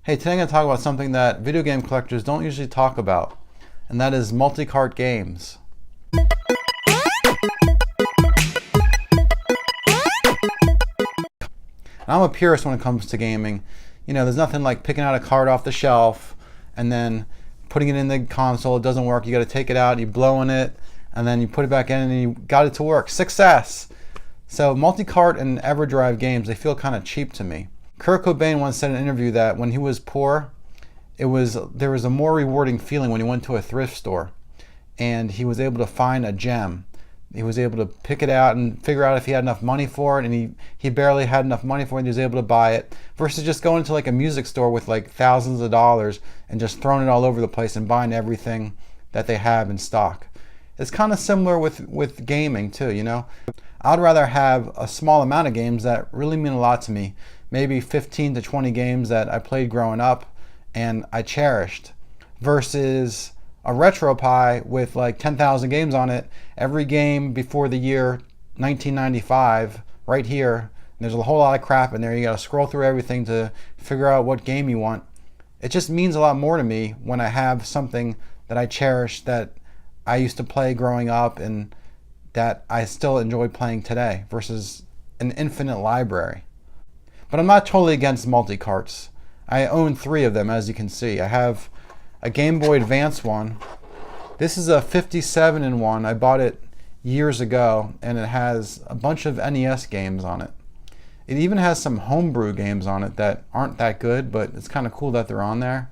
Hey, today I'm going to talk about something that video game collectors don't usually talk about, and that is multi-cart games. I'm a purist when it comes to gaming. You know, there's nothing like picking out a card off the shelf and then putting it in the console. It doesn't work. You got to take it out, you blow in it, and then you put it back in and you got it to work. Success! So multi-cart and EverDrive games, they feel kind of cheap to me. Kurt Cobain once said in an interview that when he was poor, there was a more rewarding feeling when he went to a thrift store and he was able to find a gem. He was able to pick it out and figure out if he had enough money for it, and he barely had enough money for it and he was able to buy it, versus just going to like a music store with like thousands of dollars and just throwing it all over the place and buying everything that they have in stock. It's kind of similar with gaming too, you know. I'd rather have a small amount of games that really mean a lot to me, maybe 15 to 20 games that I played growing up and I cherished, versus a RetroPie with like 10,000 games on it, every game before the year 1995 right here. And there's a whole lot of crap in there. You gotta scroll through everything to figure out what game you want. It just means a lot more to me when I have something that I cherish, that I used to play growing up and that I still enjoy playing today, versus an infinite library. But I'm not totally against multi-carts. I own 3 of them, as you can see. I have a Game Boy Advance one. This is a 57-in-1. I bought it years ago, and it has a bunch of NES games on it. It even has some homebrew games on it that aren't that good, but it's kind of cool that they're on there.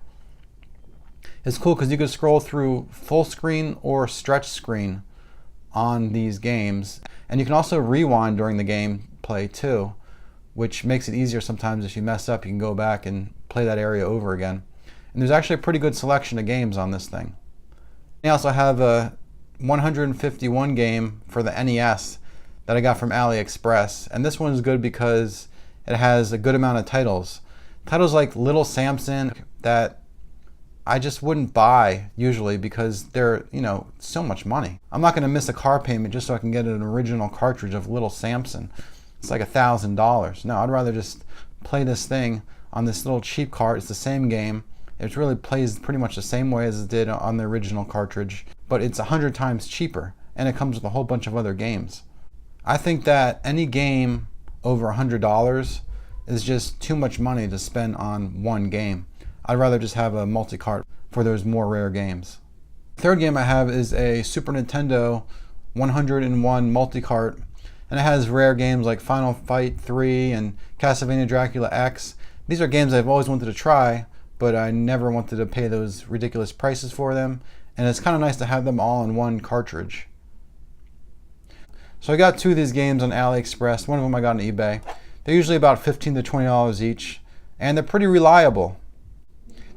It's cool because you can scroll through full screen or stretch screen on these games, and you can also rewind during the gameplay too, which makes it easier sometimes. If you mess up, you can go back and play that area over again. And there's actually a pretty good selection of games on this thing. I also have a 151 game for the NES that I got from Aliexpress, and this one's good because it has a good amount of titles. Titles like Little Samson that I just wouldn't buy usually because they're, you know, so much money. I'm not going to miss a car payment just so I can get an original cartridge of Little Samson. It's like $1,000. No, I'd rather just play this thing on this little cheap cart. It's the same game. It really plays pretty much the same way as it did on the original cartridge, but it's 100 times cheaper, and it comes with a whole bunch of other games. I think that any game over $100 is just too much money to spend on one game. I'd rather just have a multi-cart for those more rare games. The third game I have is a Super Nintendo 101 multi-cart, and it has rare games like Final Fight 3 and Castlevania Dracula X. These are games I've always wanted to try, but I never wanted to pay those ridiculous prices for them, and it's kind of nice to have them all in one cartridge. So I got 2 of these games on Aliexpress. One of them I got on eBay. They're usually about $15 to $20 each, and they're pretty reliable.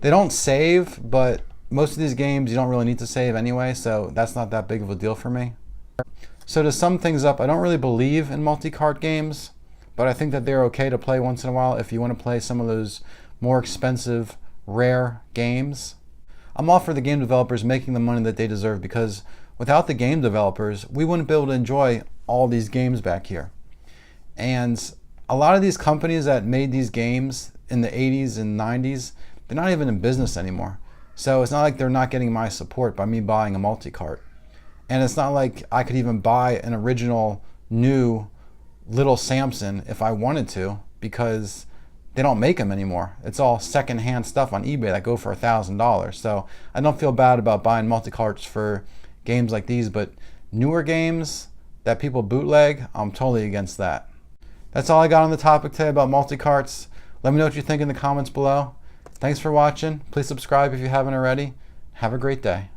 They don't save, but most of these games you don't really need to save anyway, so that's not that big of a deal for me. So to sum things up, I don't really believe in multi-cart games, but I think that they're okay to play once in a while if you want to play some of those more expensive, rare games. I'm all for the game developers making the money that they deserve, because without the game developers, we wouldn't be able to enjoy all these games back here. And a lot of these companies that made these games in the 80s and 90s, they're not even in business anymore. So it's not like they're not getting my support by me buying a multi-cart. And it's not like I could even buy an original new Little Samson if I wanted to, because they don't make them anymore. It's all secondhand stuff on eBay that go for $1,000. So I don't feel bad about buying multi-carts for games like these, but newer games that people bootleg, I'm totally against that. That's all I got on the topic today about multi-carts. Let me know what you think in the comments below. Thanks for watching. Please subscribe if you haven't already. Have a great day.